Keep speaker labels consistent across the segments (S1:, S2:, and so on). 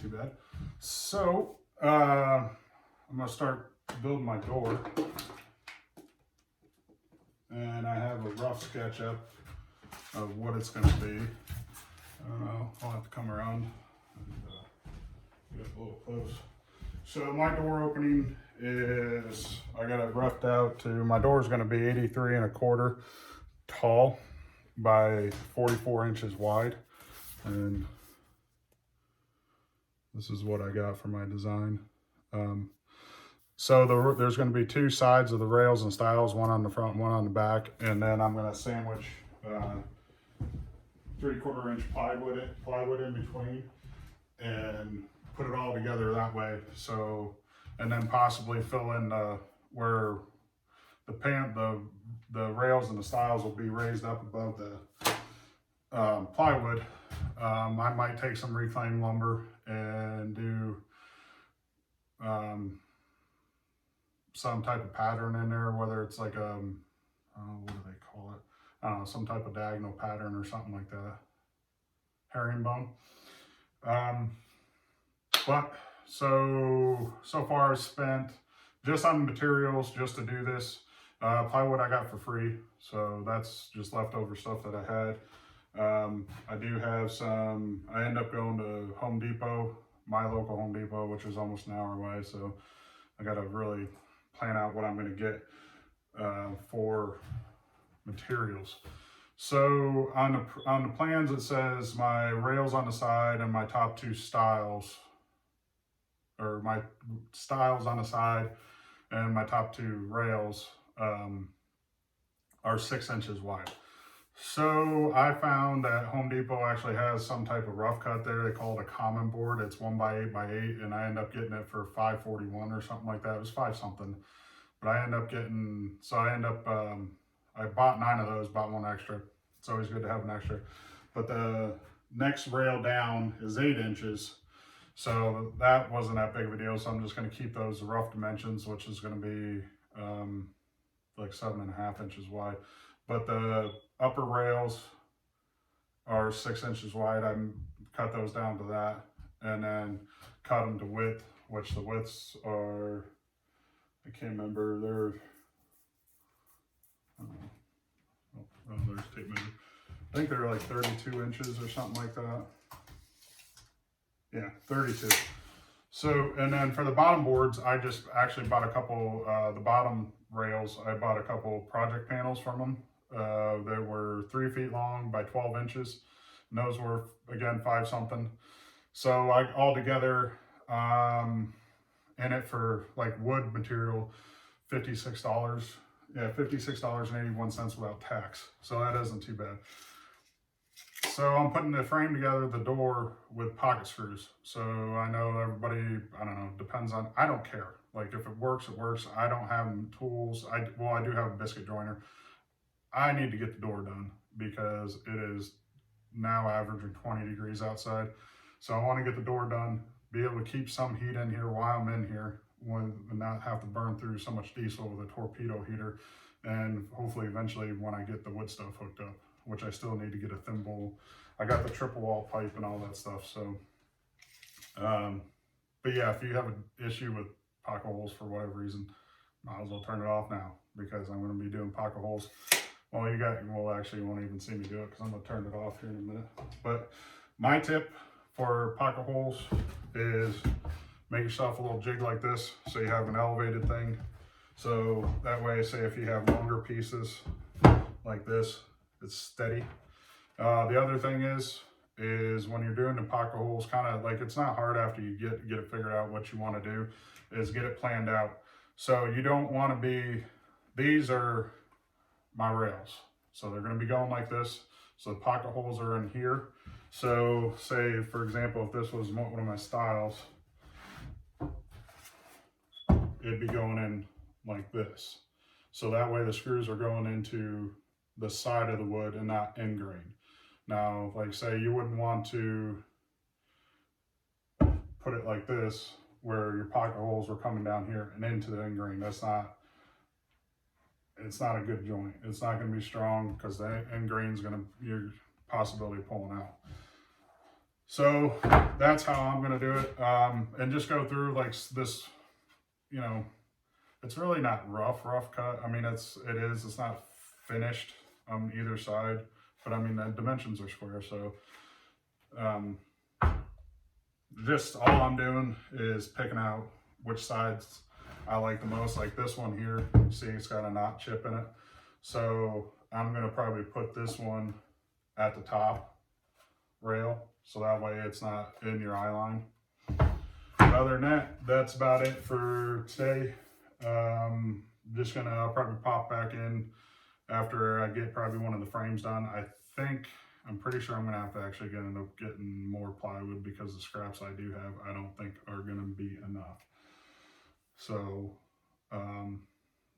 S1: too bad. So, I'm gonna start building my door. And I have a rough sketch up of what it's gonna be. I don't know, I'll have to come around and get a little close. So my door opening is, I got it roughed out to, my door is gonna be 83 1/4 tall by 44 inches wide. And this is what I got for my design. So there's going to be two sides of the rails and stiles, one on the front, one on the back, and then I'm going to sandwich 3/4 inch plywood in between, and put it all together that way. So, and then possibly fill in where the rails and the stiles will be raised up above the plywood. I might take some reclaimed lumber and do some type of pattern in there, whether it's like what do they call it? I don't know, some type of diagonal pattern or something like that. Herringbone. But so far I've spent just on the materials just to do this. Plywood I got for free, so that's just leftover stuff that I had. I do have some, I end up going to Home Depot, my local Home Depot, which is almost an hour away, so I gotta really plan out what I'm gonna get for materials. So on the plans it says my rails on the side and my top two stiles, or my stiles on the side and my top two rails are 6 inches wide. So I found that Home Depot actually has some type of rough cut there. They call it a common board. It's 1x8x8, and I end up getting it for $5.41 or something like that. It was $5 something, but I end up getting, I bought 9 of those, bought one extra. It's always good to have an extra. But the next rail down is 8 inches. So that wasn't that big of a deal. So I'm just gonna keep those rough dimensions, which is gonna be like 7.5 inches wide. But the upper rails are 6 inches wide. I cut those down to that, and then cut them to width, which the widths are, I can't remember, they're, there's tape measure. I think they're like 32 inches or something like that. Yeah, 32. So, and then for the bottom boards, I just actually bought a couple, the bottom rails, I bought a couple project panels from them. They were 3 feet long by 12 inches. And those were, again, 5 something. So I altogether, in it for like wood material, $56. Yeah, $56.81 without tax. So that isn't too bad. So I'm putting the frame together, the door, with pocket screws. So I know everybody, I don't know, depends on, I don't care. Like if it works, it works. I don't have tools. I do have a biscuit joiner. I need to get the door done because it is now averaging 20 degrees outside. So I want to get the door done, be able to keep some heat in here while I'm in here, and not have to burn through so much diesel with a torpedo heater. And hopefully eventually when I get the wood stuff hooked up, which I still need to get a thimble. I got the triple wall pipe and all that stuff. So, but yeah, if you have an issue with pocket holes for whatever reason, might as well turn it off now, because I'm going to be doing pocket holes. Well, actually you won't even see me do it because I'm going to turn it off here in a minute. But my tip for pocket holes is make yourself a little jig like this, so you have an elevated thing. So that way, say if you have longer pieces like this, it's steady. The other thing is when you're doing the pocket holes, kind of like, it's not hard after you get it figured out what you want to do, is get it planned out. So you don't want to be, these are my rails. So they're going to be going like this. So the pocket holes are in here. So say, for example, if this was one of my stiles, it'd be going in like this. So that way the screws are going into the side of the wood and not in grain. Now, like say you wouldn't want to put it like this, where your pocket holes are coming down here and into the end grain. It's not a good joint. It's not going to be strong because the end grain is going to, your possibility of pulling out. So that's how I'm gonna do it, and just go through like this, you know, it's really not rough cut. I mean, it's not finished on either side, but I mean the dimensions are square. So um, just all I'm doing is picking out which sides I like the most. Like this one here, see it's got a knot chip in it. So I'm gonna probably put this one at the top rail, so that way it's not in your eye line. Other than that, that's about it for today. Just I'll probably pop back in after I get probably one of the frames done. I'm pretty sure I'm gonna have to actually end up getting more plywood because the scraps I do have, I don't think are gonna be enough. So,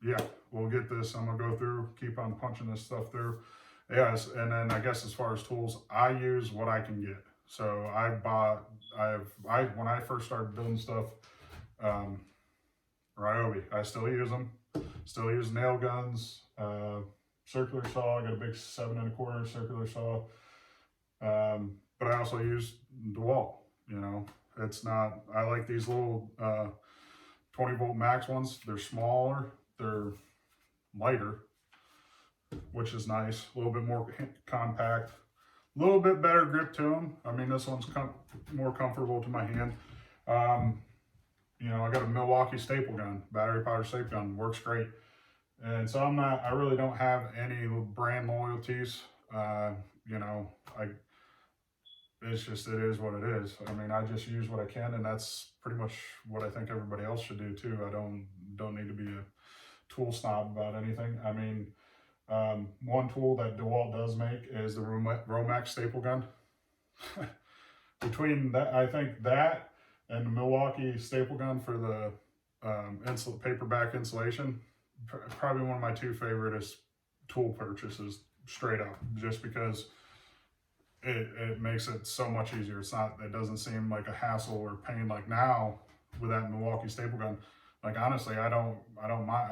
S1: yeah, we'll get this. I'm gonna go through, keep on punching this stuff through. Yes, and then I guess as far as tools, I use what I can get. So when I first started building stuff, Ryobi, I still use them. Still use nail guns, circular saw. I got a big 7 1/4 circular saw. But I also use DeWalt. You know, I like these little 20-volt max ones. They're smaller, they're lighter, which is nice. A little bit more compact, a little bit better grip to them. I mean, this one's more comfortable to my hand. You know, I got a Milwaukee staple gun, battery powered staple gun, works great. And so I really don't have any brand loyalties. You know, it is what it is. I mean, I just use what I can, and that's pretty much what I think everybody else should do too. I don't need to be a tool snob about anything. I mean, one tool that DeWalt does make is the Romex staple gun. Between that, I think that and the Milwaukee staple gun for the paperback insulation, probably one of my 2 favoriteest tool purchases, straight up, just because it makes it so much easier. It doesn't seem like a hassle or pain like now with that Milwaukee staple gun. Like honestly, I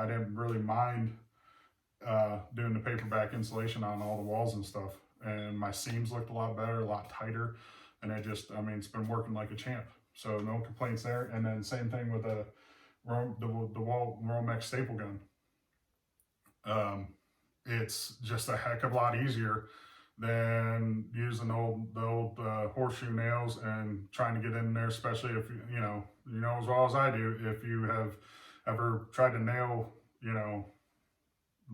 S1: didn't really mind doing the paperback insulation on all the walls and stuff, and my seams looked a lot better, a lot tighter, and it's been working like a champ. So no complaints there. And then same thing with the DeWalt Romex staple gun. It's just a heck of a lot easier than using the old horseshoe nails and trying to get in there, especially if you know as well as I do, if you have ever tried to nail, you know,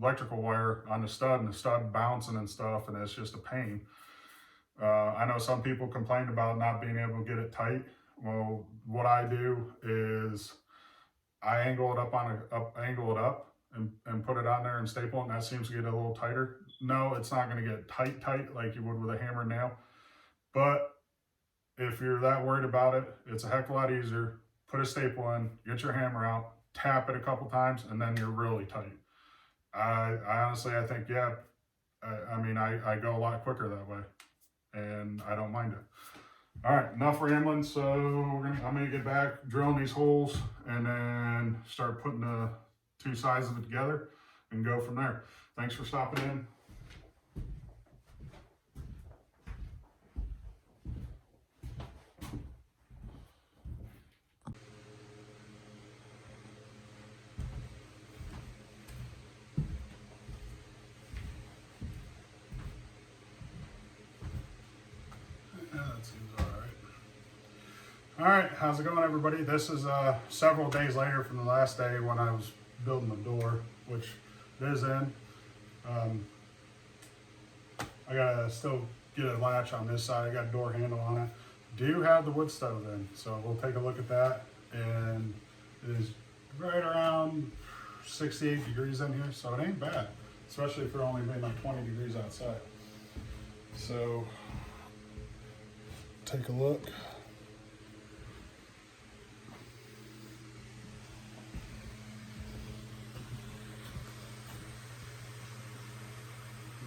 S1: electrical wire on the stud and the stud bouncing and stuff, and it's just a pain. I know some people complained about not being able to get it tight. Well, what I do is I angle it up and put it on there and staple it, and that seems to get a little tighter. No, it's not going to get tight like you would with a hammer and nail. But if you're that worried about it, it's a heck of a lot easier. Put a staple in, get your hammer out, tap it a couple times, and then you're really tight. I honestly, I think, yeah, I go a lot quicker that way, and I don't mind it. All right, enough rambling. So I'm gonna get back, drilling these holes, and then start putting the 2 sides of it together and go from there. Thanks for stopping in. That seems all right. All right, how's it going, everybody? This is several days later from the last day when I was building the door, which it is in. I gotta still get a latch on this side. I got a door handle on it. Do have the wood stove in, so we'll take a look at that. And it is right around 68 degrees in here, so it ain't bad, especially if it only been like 20 degrees outside. So take a look.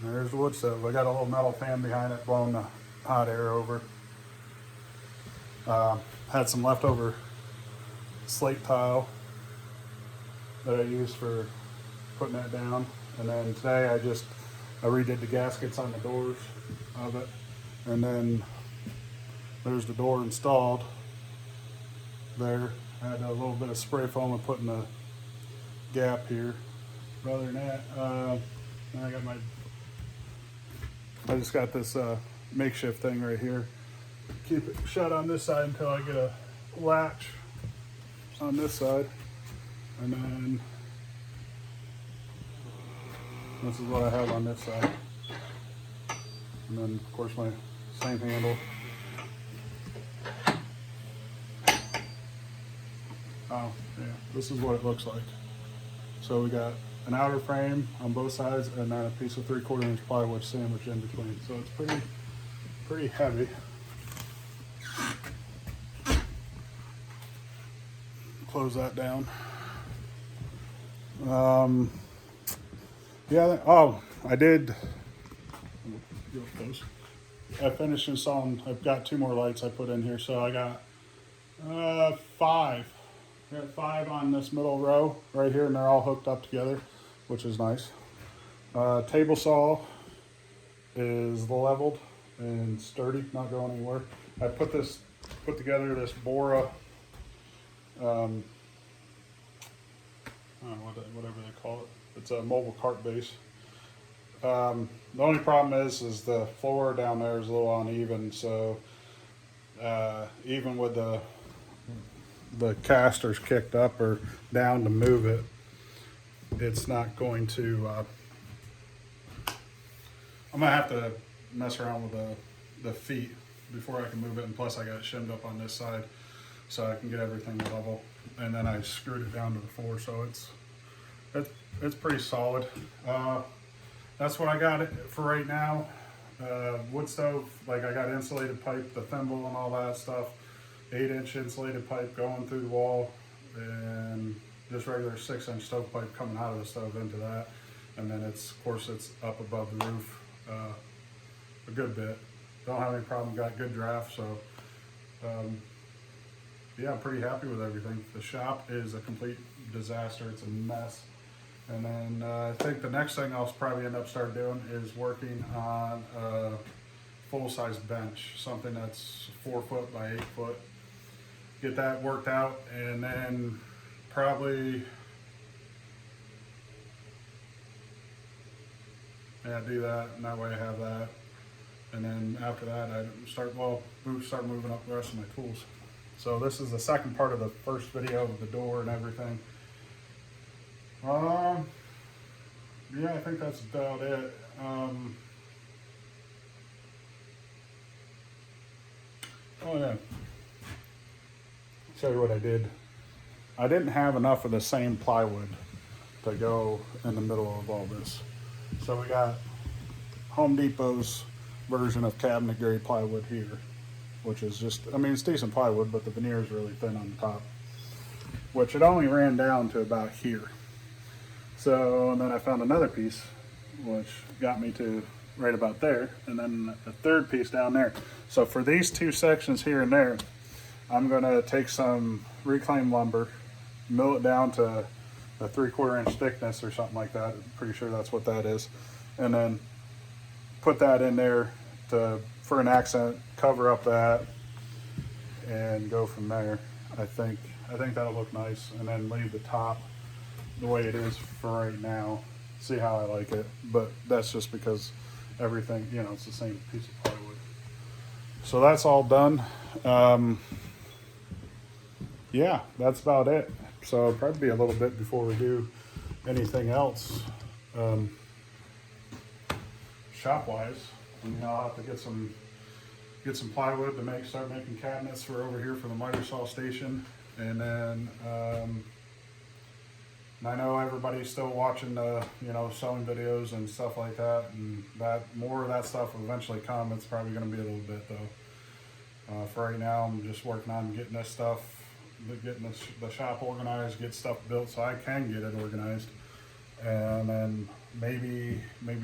S1: There's the wood stove. I got a little metal fan behind it blowing the hot air over. Had some leftover slate tile that I used for putting that down. And then today I redid the gaskets on the doors of it. And then There's the door installed. There, I had a little bit of spray foam and put in a gap here. Other than that, I just got this makeshift thing right here. Keep it shut on this side until I get a latch on this side, and then this is what I have on this side, and then of course my same handle. Oh yeah, this is what it looks like. So we got an outer frame on both sides and then a piece of 3/4 inch plywood sandwiched in between. So it's pretty heavy. Close that down. Yeah. Oh, I did. I finished installing. I've got 2 more lights I put in here, so I got 5. I got 5 on this middle row right here, and they're all hooked up together, which is nice. Table saw is leveled and sturdy, not going anywhere. I put together this Bora, whatever they call it. It's a mobile cart base. The only problem is the floor down there is a little uneven, so even with the casters kicked up or down to move it, it's not going to. I'm gonna have to mess around with the feet before I can move it, and plus I got it shimmed up on this side so I can get everything level, and then I screwed it down to the floor, so it's pretty solid. That's what I got it for right now. Wood stove, like I got insulated pipe, the thimble and all that stuff, 8-inch insulated pipe going through the wall, and just regular 6-inch stove pipe coming out of the stove into that, and then of course it's up above the roof a good bit. Don't have any problem, got good draft, so yeah, I'm pretty happy with everything. The shop is a complete disaster, it's a mess. And then I think the next thing I'll probably end up start doing is working on a full-size bench, something that's 4 foot by 8 foot. Get that worked out, and then probably do that, and that way I have that. And then after that, I start moving up the rest of my tools. So this is the second part of the first video of the door and everything. Yeah, I think that's about it. Oh yeah. Show you what I did. I didn't have enough of the same plywood to go in the middle of all this. So we got Home Depot's version of cabinet grade plywood here, which is just, I mean, it's decent plywood, but the veneer is really thin on the top, which it only ran down to about here. So, and then I found another piece, which got me to right about there, and then a third piece down there. So for these 2 sections here and there, I'm gonna take some reclaimed lumber, mill it down to a 3/4 inch thickness or something like that. I'm pretty sure that's what that is. And then put that in there for an accent, cover up that, and go from there. I think that'll look nice, and then leave the top the way it is for right now. See how I like it, but that's just because everything, you know, it's the same piece of plywood. So that's all done. Yeah, that's about it. So it'll probably be a little bit before we do anything else shop wise. I mean, I'll have to get some plywood to start making cabinets for over here for the miter saw station. And then I know everybody's still watching the, you know, sewing videos and stuff like that, and that more of that stuff will eventually come. It's probably going to be a little bit though. For right now, I'm just working on getting this stuff, getting the shop organized, get stuff built so I can get it organized, and then maybe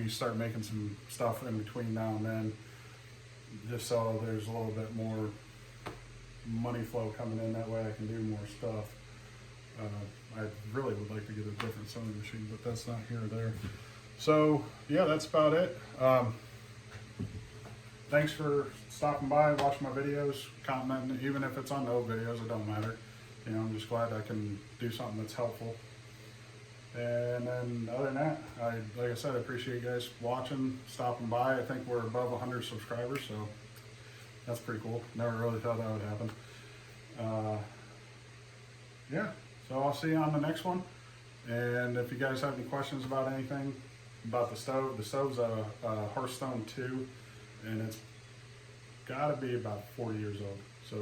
S1: start making some stuff in between now and then, just so there's a little bit more money flow coming in. That way I can do more stuff. I really would like to get a different sewing machine, but that's not here or there. So yeah, that's about it. thanks for stopping by, watching my videos, commenting, even if it's on no videos, it don't matter. You know, I'm just glad I can do something that's helpful. And then other than that, like I said, I appreciate you guys watching, stopping by. I think we're above 100 subscribers, so that's pretty cool. Never really thought that would happen. Yeah, so I'll see you on the next one. And if you guys have any questions about anything about the stove's a Hearthstone 2, and it's got to be about 40 years old. So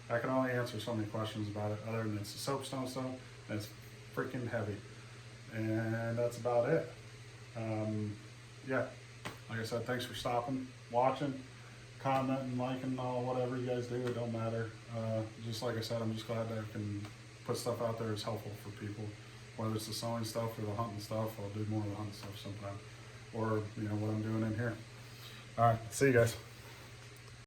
S1: I can only answer so many questions about it, other than it's a soapstone stove, and it's freaking heavy. And that's about it. Yeah, like I said, thanks for stopping, watching, commenting, liking, all whatever you guys do, it don't matter. Just like I said, I'm just glad that I can put stuff out there that's helpful for people. Whether it's the sewing stuff or the hunting stuff, I'll do more of the hunting stuff sometime. Or, you know, what I'm doing in here. All right, see you guys.